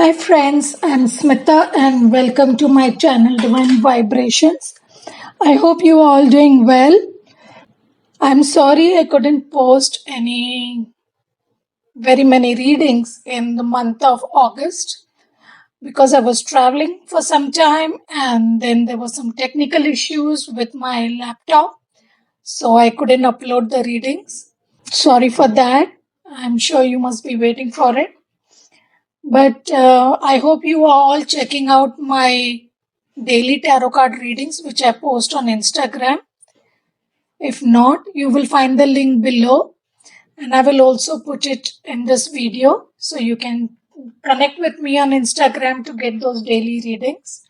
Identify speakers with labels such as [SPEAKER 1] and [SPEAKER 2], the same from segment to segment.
[SPEAKER 1] Hi friends, I'm Smita and welcome to my channel Divine Vibrations. I hope you are all doing well. I'm sorry I couldn't post any very many readings in the month of August because I was traveling for some time and then there were some technical issues with my laptop, so I couldn't upload the readings. Sorry for that. I'm sure you must be waiting for it. But I hope you are all checking out my daily tarot card readings, which I post on Instagram. If not, you will find the link below, and I will also put it in this video so you can connect with me on Instagram to get those daily readings.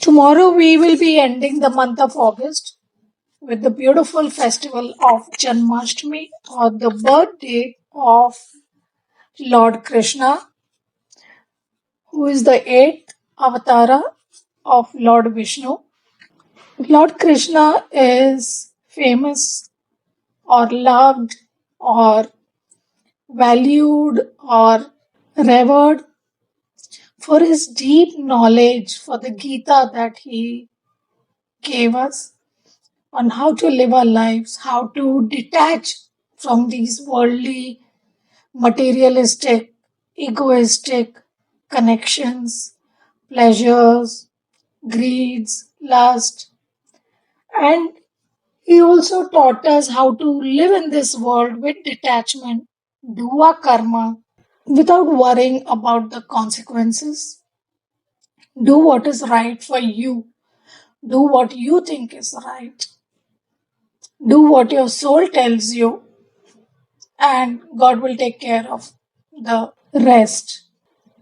[SPEAKER 1] Tomorrow, we will be ending the month of August with the beautiful festival of Janmashtami, or the birthday of Lord Krishna, who is the eighth avatara of Lord Vishnu. Lord Krishna is famous or loved or valued or revered for his deep knowledge for the Gita that he gave us on how to live our lives, how to detach from these worldly, materialistic, egoistic connections, pleasures, greeds, lust, and he also taught us how to live in this world with detachment, do our karma without worrying about the consequences, do what is right for you, do what you think is right, do what your soul tells you, and God will take care of the rest.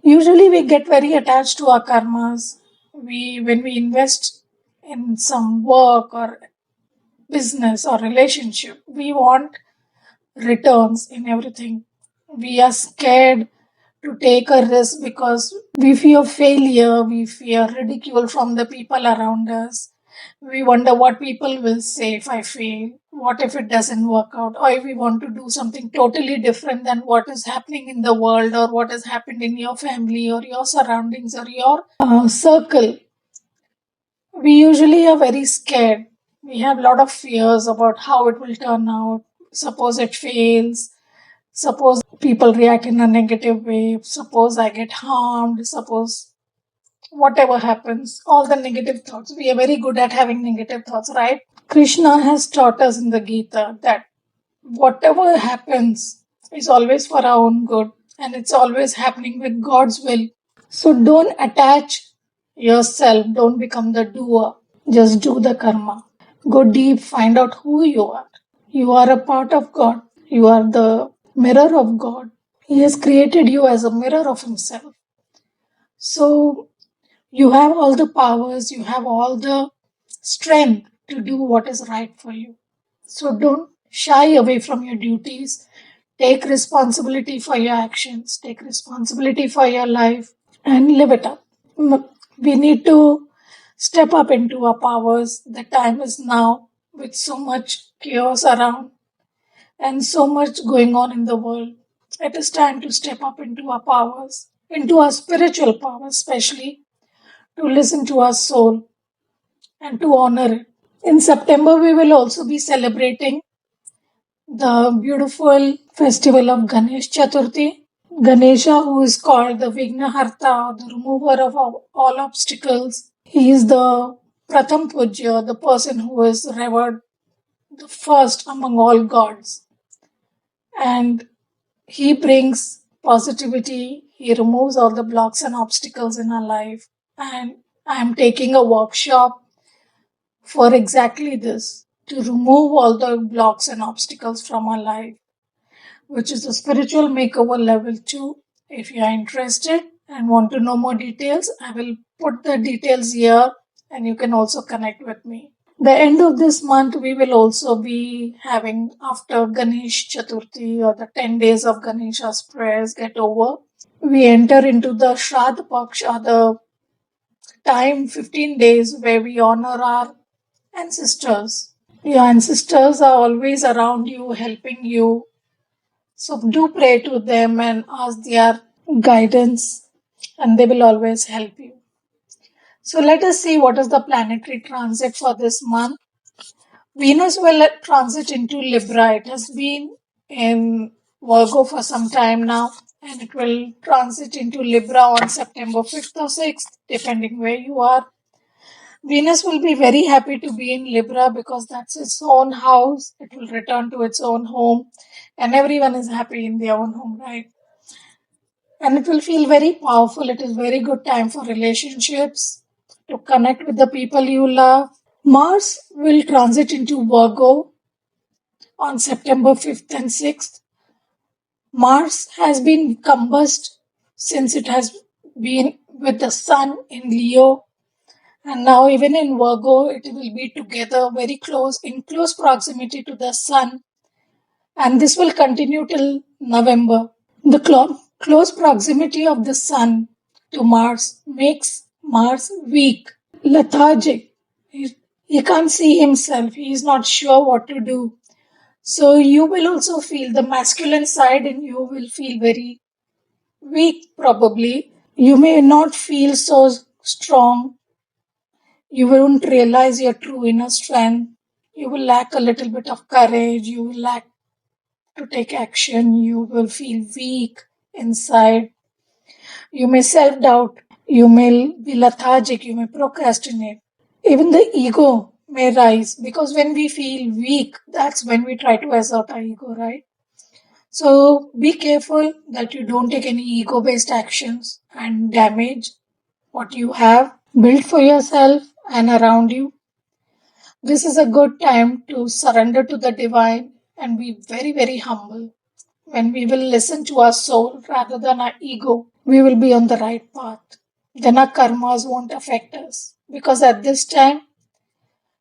[SPEAKER 1] Usually, we get very attached to our karmas. When we invest in some work or business or relationship, we want returns in everything. We are scared to take a risk because we fear failure, we fear ridicule from the people around us. We wonder what people will say if I fail, what if it doesn't work out, or if we want to do something totally different than what is happening in the world or what has happened in your family or your surroundings or your circle. We usually are very scared. We have a lot of fears about how it will turn out. Suppose it fails. Suppose people react in a negative way. Suppose I get harmed. Suppose whatever happens, all the negative thoughts. We are very good at having negative thoughts, right? Krishna has taught us in the Gita that whatever happens is always for our own good and it's always happening with God's will. So don't attach yourself, don't become the doer, just do the karma. Go deep, find out who you are. You are a part of God, you are the mirror of God. He has created you as a mirror of Himself. So you have all the powers, you have all the strength to do what is right for you. So don't shy away from your duties. Take responsibility for your actions, take responsibility for your life, and live it up. We need to step up into our powers. The time is now with so much chaos around and so much going on in the world. It is time to step up into our powers, into our spiritual powers, especially to listen to our soul and to honor it. In September, we will also be celebrating the beautiful festival of Ganesh Chaturthi. Ganesha, who is called the Vignaharta, the remover of all obstacles, he is the Pratham Pujya, the person who is revered the first among all gods. And he brings positivity, he removes all the blocks and obstacles in our life. And I am taking a workshop for exactly this, to remove all the blocks and obstacles from our life, which is the spiritual makeover level 2. If you are interested and want to know more details, I will put the details here and you can also connect with me. The end of this month, we will also be having, after Ganesh Chaturthi or the 10 days of Ganesha's prayers get over, we enter into the Shraddha Paksh, or the time 15 days where we honor our ancestors. Your ancestors are always around you, helping you. So do pray to them and ask their guidance and they will always help you. So let us see what is the planetary transit for this month. Venus will transit into Libra. It has been in Virgo for some time now, and it will transit into Libra on September 5th or 6th, depending where you are. Venus will be very happy to be in Libra because that's its own house. It will return to its own home, and everyone is happy in their own home, right? And it will feel very powerful. It is very good time for relationships, to connect with the people you love. Mars will transit into Virgo on September 5th and 6th. Mars has been combust since it has been with the Sun in Leo, and now even in Virgo it will be together very close, in close proximity to the Sun, and this will continue till November. The close proximity of the Sun to Mars makes Mars weak, lethargic. He can't see himself, he is not sure what to do. So you will also feel the masculine side and you will feel very weak probably. You may not feel so strong. You won't realize your true inner strength. You will lack a little bit of courage. You will lack to take action. You will feel weak inside. You may self doubt. You may be lethargic. You may procrastinate. Even the ego may rise because when we feel weak, that's when we try to assert our ego, right? So be careful that you don't take any ego based actions and damage what you have built for yourself and around you. This is a good time to surrender to the divine and be very, very humble. When we will listen to our soul rather than our ego, we will be on the right path. Then our karmas won't affect us. Because at this time,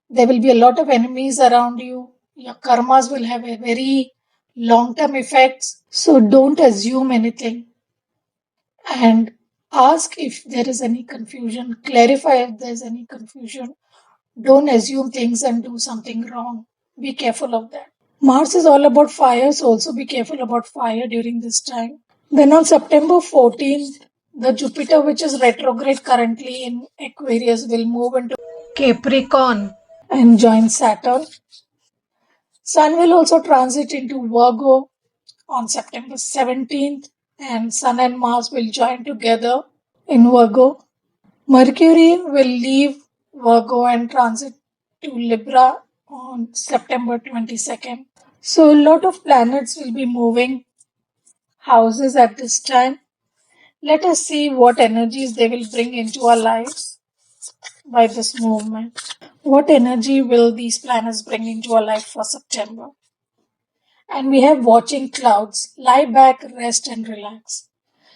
[SPEAKER 1] there will be a lot of enemies around you. Your karmas will have a very long term effects. So don't assume anything and ask if there is any confusion. Clarify if there's any confusion. Don't assume things and do something wrong. Be careful of that. Mars is all about fire, so also be careful about fire during this time. Then on September 14th, the Jupiter, which is retrograde currently in Aquarius, will move into Capricorn and join Saturn. Sun will also transit into Virgo on September 17th, and Sun and Mars will join together in Virgo. Mercury will leave Virgo and transit to Libra on September 22nd. So, a lot of planets will be moving houses at this time. Let us see what energies they will bring into our lives by this movement. What energy will these planets bring into our life for September? And we have watching clouds. Lie back, rest, and relax.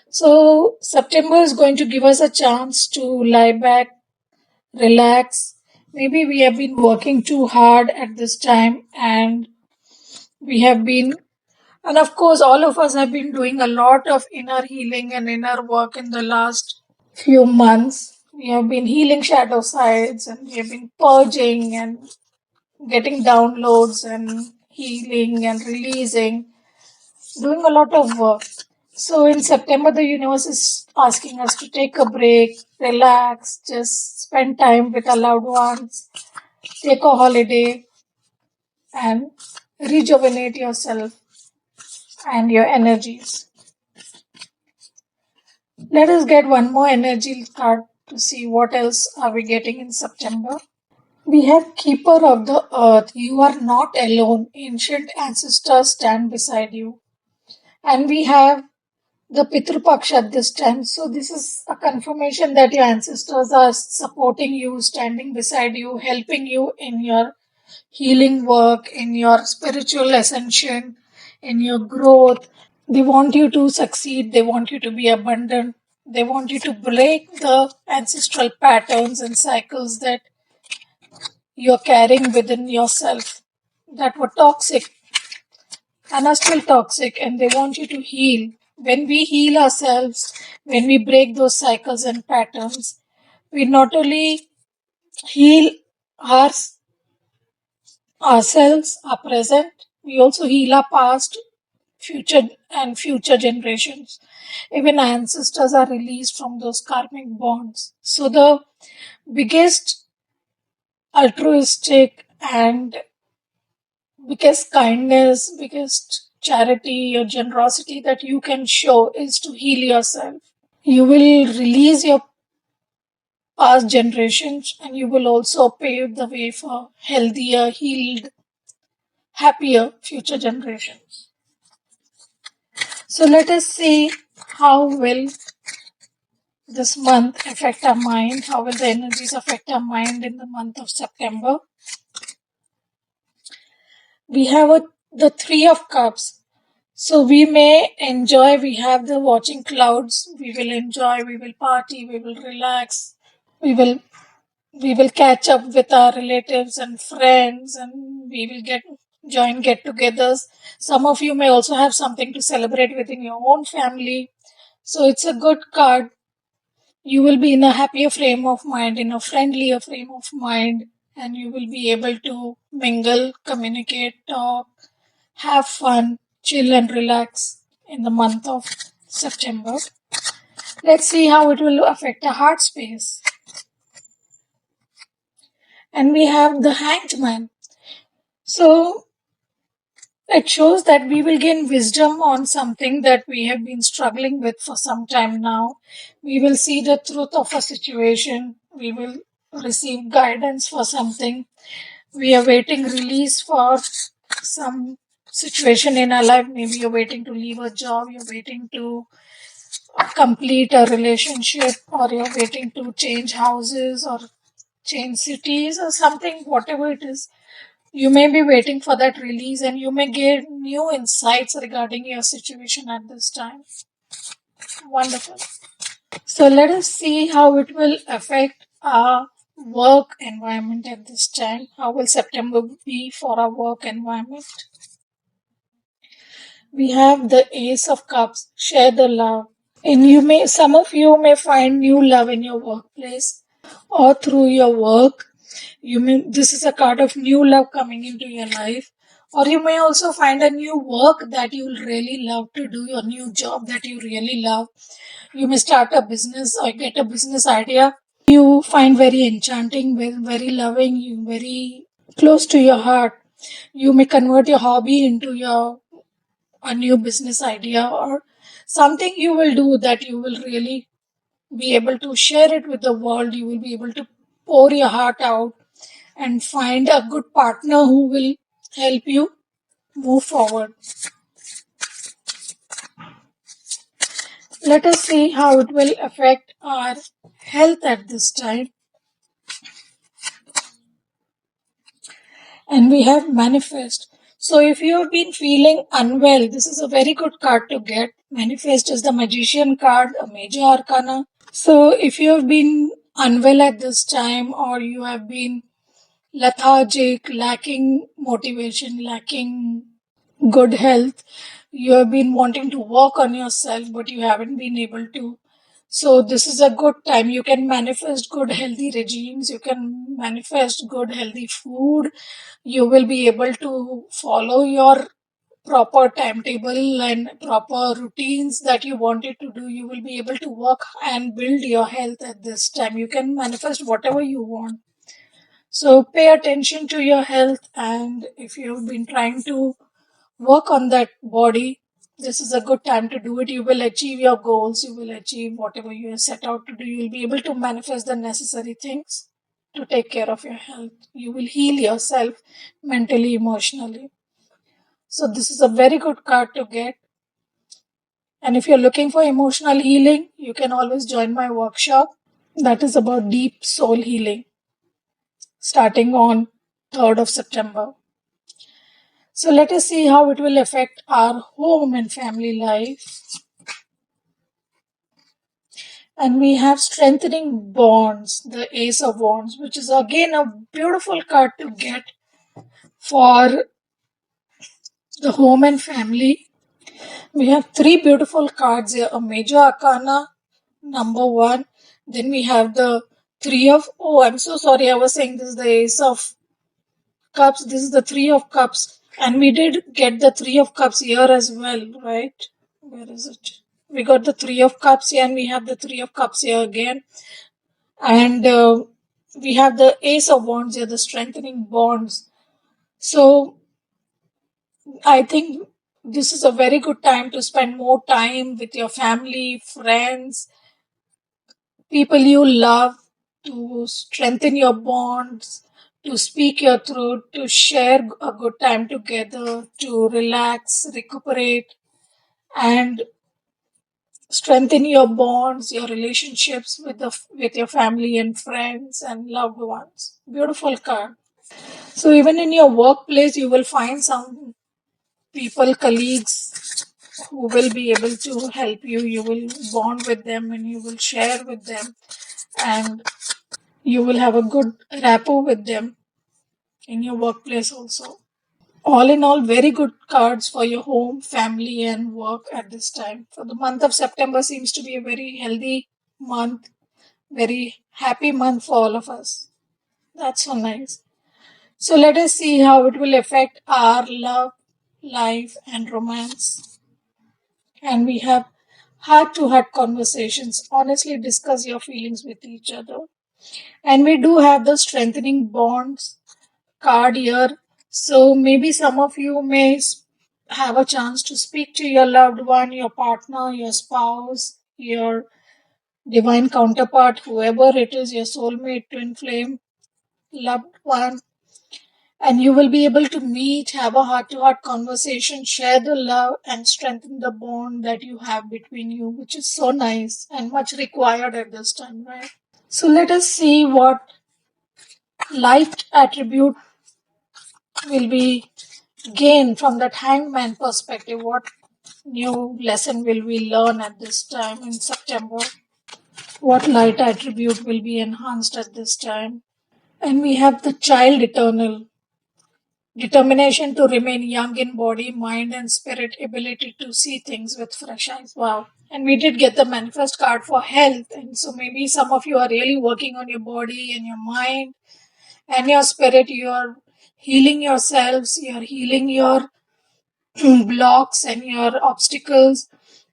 [SPEAKER 1] So, September is going to give us a chance to lie back, relax. Maybe we have been working too hard at this time and we have been, and of course, all of us have been doing a lot of inner healing and inner work in the last few months. We have been healing shadow sides and we have been purging and getting downloads and healing and releasing, doing a lot of work. So in September, the universe is asking us to take a break, relax, just spend time with our loved ones, take a holiday, and rejuvenate yourself and your energies. Let us get one more energy card to see what else are we getting in September. We have Keeper of the Earth. You are not alone. Ancient ancestors stand beside you. And we have the Pitru Paksha this time. So this is a confirmation that your ancestors are supporting you, standing beside you, helping you in your healing work, in your spiritual ascension, in your growth. They want you to succeed, they want you to be abundant, they want you to break the ancestral patterns and cycles that you're carrying within yourself that were toxic and are still toxic, and they want you to heal. When we heal ourselves, when we break those cycles and patterns, we not only heal our, ourselves, our present, we also heal our past, future generations. Even ancestors are released from those karmic bonds. So the biggest altruistic and biggest kindness, biggest charity or generosity that you can show is to heal yourself. You will release your past generations and you will also pave the way for healthier, healed, happier future generations. So let us see how will this month affect our mind, how will the energies affect our mind in the month of September. We have the Three of Cups. So we may enjoy, we have the watching clouds, we will enjoy, we will party, we will relax, we will we will catch up with our relatives and friends and we will join get-togethers. Some of you may also have something to celebrate within your own family. So it's a good card. You will be in a happier frame of mind, in a friendlier frame of mind, and you will be able to mingle, communicate, talk, have fun, chill, and relax in the month of September. Let's see how it will affect the heart space. And we have the Hanged Man. So it shows that we will gain wisdom on something that we have been struggling with for some time now. We will see the truth of a situation. We will receive guidance for something. We are waiting release for some situation in our life. Maybe you're waiting to leave a job, you're waiting to complete a relationship, or you're waiting to change houses or change cities or something, whatever it is. You may be waiting for that release and you may get new insights regarding your situation at this time. Wonderful. So let us see how it will affect our work environment at this time. How will September be for our work environment? We have the Ace of Cups, share the love. And some of you may find new love in your workplace or through your work. This is a card of new love coming into your life, or you may also find a new work that you will really love to do, your new job that you really love. You may start a business or get a business idea you find very enchanting, very loving, very close to your heart. You may convert your hobby into your a new business idea or something you will do that you will really be able to share it with the world. You will be able to pour your heart out and find a good partner who will help you move forward. Let us see how it will affect our health at this time. And we have Manifest. So if you have been feeling unwell, this is a very good card to get. Manifest is the Magician card, a major arcana. So if you have been unwell at this time, or you have been lethargic, lacking motivation, lacking good health, you have been wanting to work on yourself but you haven't been able to, so this is a good time. You can manifest good healthy regimes, you can manifest good healthy food, you will be able to follow your proper timetable and proper routines that you wanted to do. You will be able to work and build your health at this time. You can manifest whatever you want. So pay attention to your health, and if you've been trying to work on that body, this is a good time to do it. You will achieve your goals, you will achieve whatever you have set out to do. You will be able to manifest the necessary things to take care of your health. You will heal yourself mentally, emotionally. So, this is a very good card to get. And if you're looking for emotional healing, you can always join my workshop that is about deep soul healing starting on 3rd of September. So let us see how it will affect our home and family life. And we have Strengthening Bonds, the Ace of Wands, which is again a beautiful card to get for the home and family. We have three beautiful cards here, a major arcana, number one. Then we have the I'm so sorry, I was saying this is the Ace of Cups. This is the Three of Cups. And we did get the Three of Cups here as well, right? Where is it? We got the Three of Cups here, and we have the Three of Cups here again. And we have the Ace of Wands here, the strengthening bonds. So I think this is a very good time to spend more time with your family, friends, people you love, to strengthen your bonds, to speak your truth, to share a good time together, to relax, recuperate, and strengthen your bonds, your relationships with your family and friends and loved ones. Beautiful card. So even in your workplace, you will find some people, colleagues who will be able to help you. You will bond with them and you will share with them, and you will have a good rapport with them in your workplace also. All in all, very good cards for your home, family, and work at this time. For the month of September seems to be a very healthy month, very happy month for all of us. That's so nice. So let us see how it will affect our love, life, and romance. And we have heart to heart conversations. Honestly, discuss your feelings with each other. And we do have the strengthening bonds card here. So maybe some of you may have a chance to speak to your loved one, your partner, your spouse, your divine counterpart, whoever it is, your soulmate, twin flame, loved one. And you will be able to meet, have a heart to heart conversation, share the love, and strengthen the bond that you have between you, which is so nice and much required at this time, right? So let us see what life attribute will be gained from that hangman perspective. What new lesson will we learn at this time in September? What light attribute will be enhanced at this time? And we have the child eternal. Determination to remain young in body, mind, and spirit, ability to see things with fresh eyes. Wow. And we did get the manifest card for health. And so maybe some of you are really working on your body and your mind and your spirit. You are healing yourselves, you are healing your blocks and your obstacles.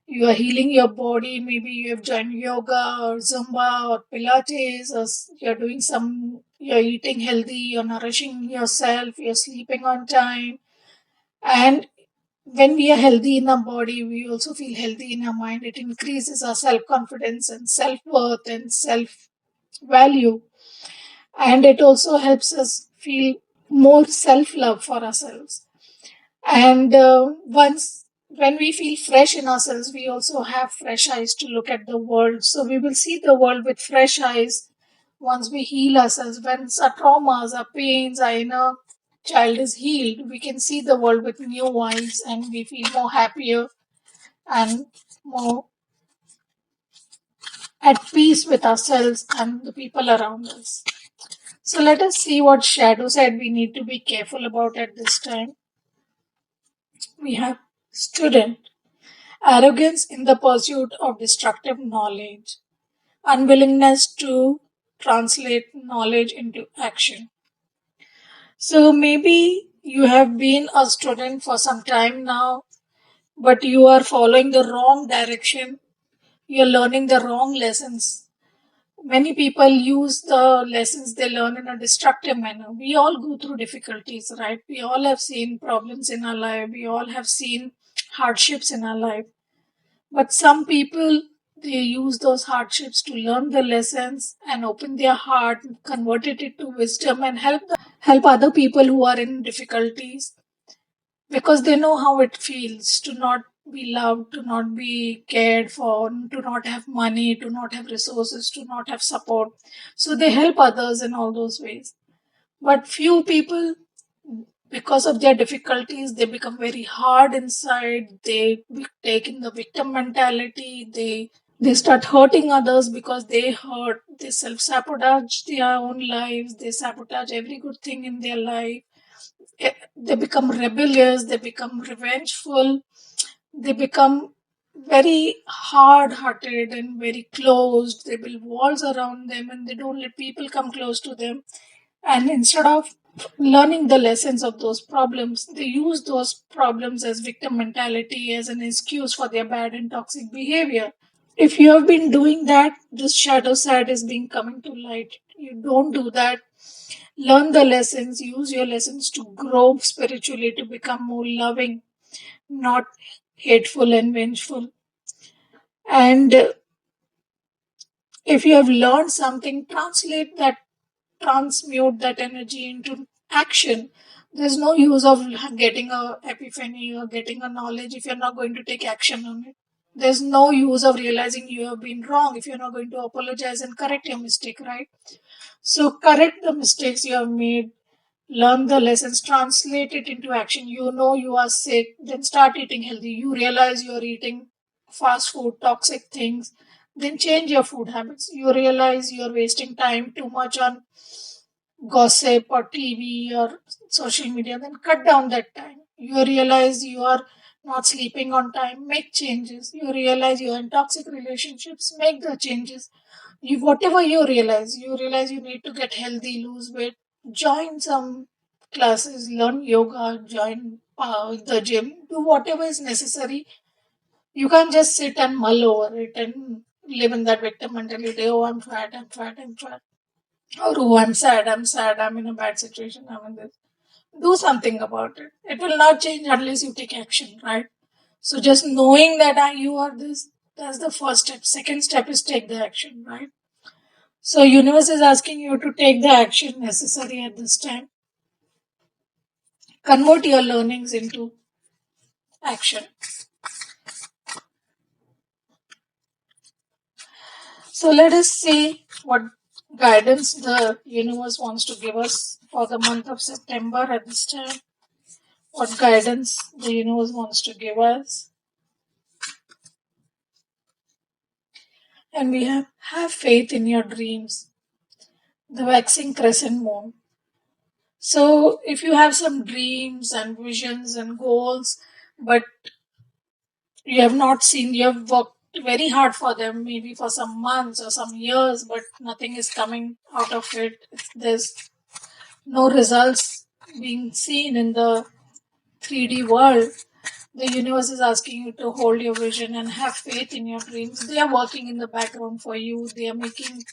[SPEAKER 1] You are healing your body. Maybe you have joined yoga or Zumba or Pilates, or you're doing you're eating healthy, you're nourishing yourself, you're sleeping on time. And when we are healthy in our body, we also feel healthy in our mind. It increases our self confidence and self worth and self value. And it also helps us feel more self love for ourselves. And once when we feel fresh in ourselves, we also have fresh eyes to look at the world. So we will see the world with fresh eyes once we heal ourselves. When our traumas, our pains, our inner child is healed, we can see the world with new eyes and we feel more happier and more at peace with ourselves and the people around us. So let us see what shadow side we need to be careful about at this time. We have student. Arrogance in the pursuit of destructive knowledge, unwillingness to translate knowledge into action. So maybe you have been a student for some time now, but you are following the wrong direction. You're learning the wrong lessons. Many people use the lessons they learn in a destructive manner. We all go through difficulties, right? We all have seen problems in our life. We all have seen hardships in our life. But some people, they use those hardships to learn the lessons and open their heart, convert it into wisdom, and help other people who are in difficulties because they know how it feels to not be loved, to not be cared for, to not have money, to not have resources, to not have support. So they help others in all those ways. But few people, because of their difficulties, they become very hard inside. They take in the victim mentality. They start hurting others because they hurt. They self sabotage their own lives. They sabotage every good thing in their life. They become rebellious. They become revengeful. They become very hard hearted and very closed. They build walls around them and they don't let people come close to them. And instead of learning the lessons of those problems, they use those problems as victim mentality, as an excuse for their bad and toxic behavior. If you have been doing that, this shadow side is being coming to light. You don't do that. Learn the lessons, use your lessons to grow spiritually, to become more loving, not hateful and vengeful. And if you have learned something, translate that, transmute that energy into action. There's no use of getting a epiphany or getting a knowledge if you're not going to take action on it. There's no use of realizing you have been wrong if you're not going to apologize and correct your mistake, right? So correct the mistakes you have made, learn the lessons, translate it into action. You know you are sick, then start eating healthy. You realize you're eating fast food, toxic things, then change your food habits. You realize you're wasting time too much on gossip or TV or social media, then cut down that time. You realize you are not sleeping on time, make changes. You realize you're in toxic relationships, make the changes. Whatever you realize you need to get healthy, lose weight, join some classes, learn yoga, join the gym, do whatever is necessary. You can't just sit and mull over it and live in that victim mentality. Oh, I'm fat, I'm fat, I'm fat. Or oh, I'm sad, I'm in a bad situation, I'm in this. Do something about it. It will not change unless you take action, right? So just knowing that you are this, that's the first step. Second step is take the action, right? So universe is asking you to take the action necessary at this time. Convert your learnings into action. So let us see what guidance the universe wants to give us for the month of September at this time. What guidance the universe wants to give us. And we have faith in your dreams. The waxing crescent moon. So if you have some dreams and visions and goals, but you have not seen, you have worked very hard for them, maybe for some months or some years, but nothing is coming out of it. There's no results being seen in the 3D world. The universe is asking you to hold your vision and have faith in your dreams. They are working in the background for you, they are making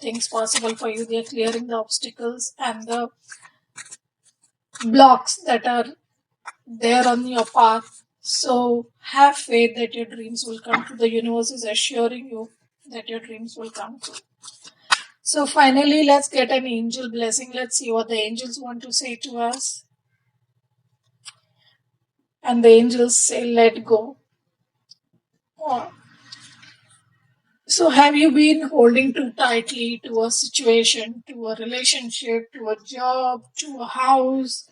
[SPEAKER 1] things possible for you, they are clearing the obstacles and the blocks that are there on your path. So have faith that your dreams will come true. The universe is assuring you that your dreams will come true. So finally, let's get an angel blessing. Let's see what the angels want to say to us. And the angels say, let go. Oh. So have you been holding too tightly to a situation, to a relationship, to a job, to a house,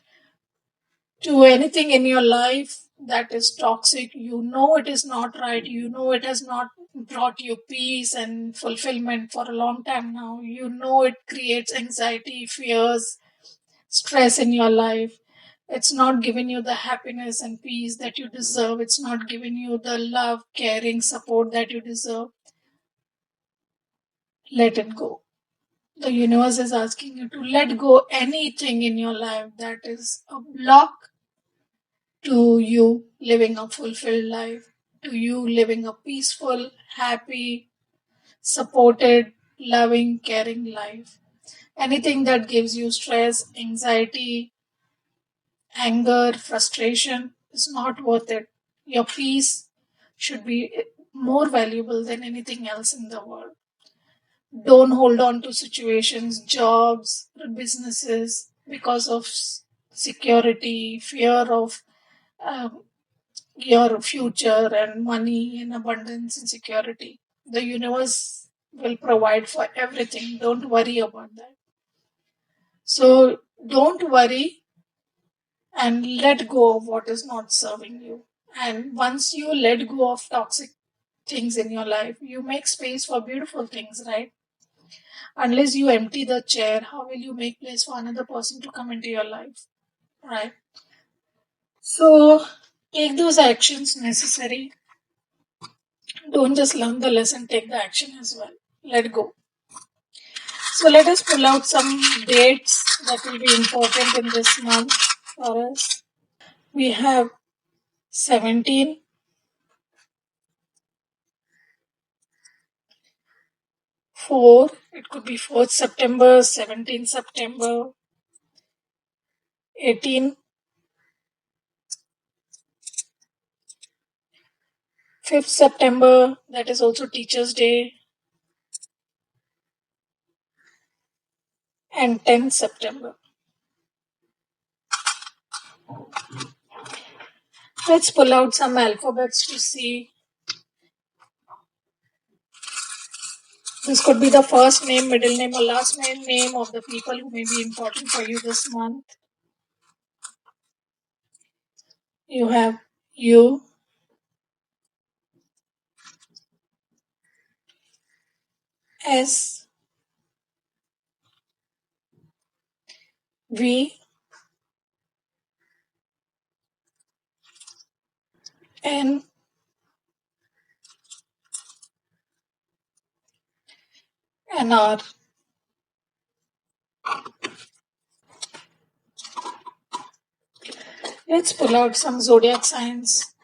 [SPEAKER 1] to anything in your life that is toxic? You know it is not right. You know it has not brought you peace and fulfillment for a long time now. You know it creates anxiety, fears, stress in your life. It's not giving you the happiness and peace that you deserve. It's not giving you the love, caring, support that you deserve. Let it go. The universe is asking you to let go anything in your life that is a block to you living a fulfilled life, to you living a peaceful, happy, supported, loving, caring life. Anything that gives you stress, anxiety, anger, frustration is not worth it. Your peace should be more valuable than anything else in the world. Don't hold on to situations, jobs, businesses because of security, fear of um, your future and money and abundance and security. The universe will provide for everything. Don't worry about that. So don't worry and let go of what is not serving you. And once you let go of toxic things in your life, you make space for beautiful things, right? Unless you empty the chair, how will you make place for another person to come into your life, right? So take those actions necessary. Don't just learn the lesson, take the action as well. Let go. So let us pull out some dates that will be important in this month for us. We have 17, 4, it could be 4th September, 17th September, 18, 5th September, that is also Teachers' Day, and 10th September. Let's pull out some alphabets to see. This could be the first name, middle name, or last name of the people who may be important for you this month. You have U, S, V, N, and R. Let's pull out some zodiac signs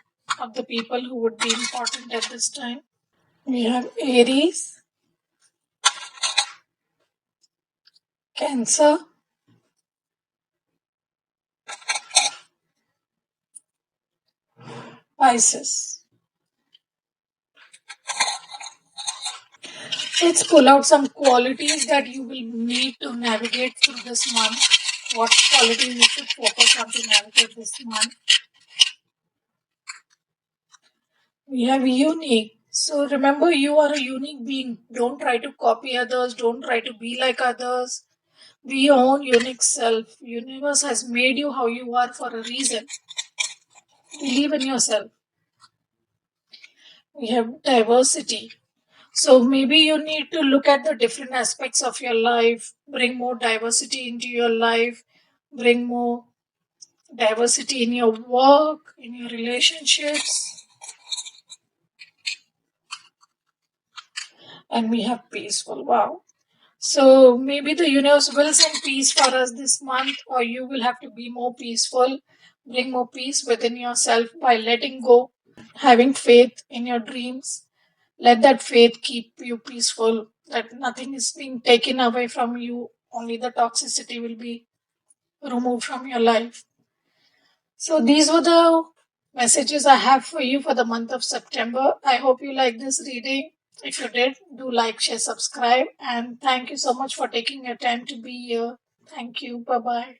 [SPEAKER 1] of the people who would be important at this time. We have Aries, Cancer, Pisces. Let's pull out some qualities that you will need to navigate through this month. What qualities you should focus on to navigate this month. We have unique. So remember, you are a unique being. Don't try to copy others. Don't try to be like others. Be your own unique self. Universe has made you how you are for a reason. Believe in yourself. We have diversity. So maybe you need to look at the different aspects of your life, bring more diversity into your life, bring more diversity in your work, in your relationships. And we have peaceful. Wow. So maybe the universe will send peace for us this month, or you will have to be more peaceful, bring more peace within yourself by letting go, having faith in your dreams. Let that faith keep you peaceful, that nothing is being taken away from you, only the toxicity will be removed from your life. So, these were the messages I have for you for the month of September. I hope you like this reading. If you did, do like, share, subscribe, and thank you so much for taking your time to be here. Thank you. Bye bye.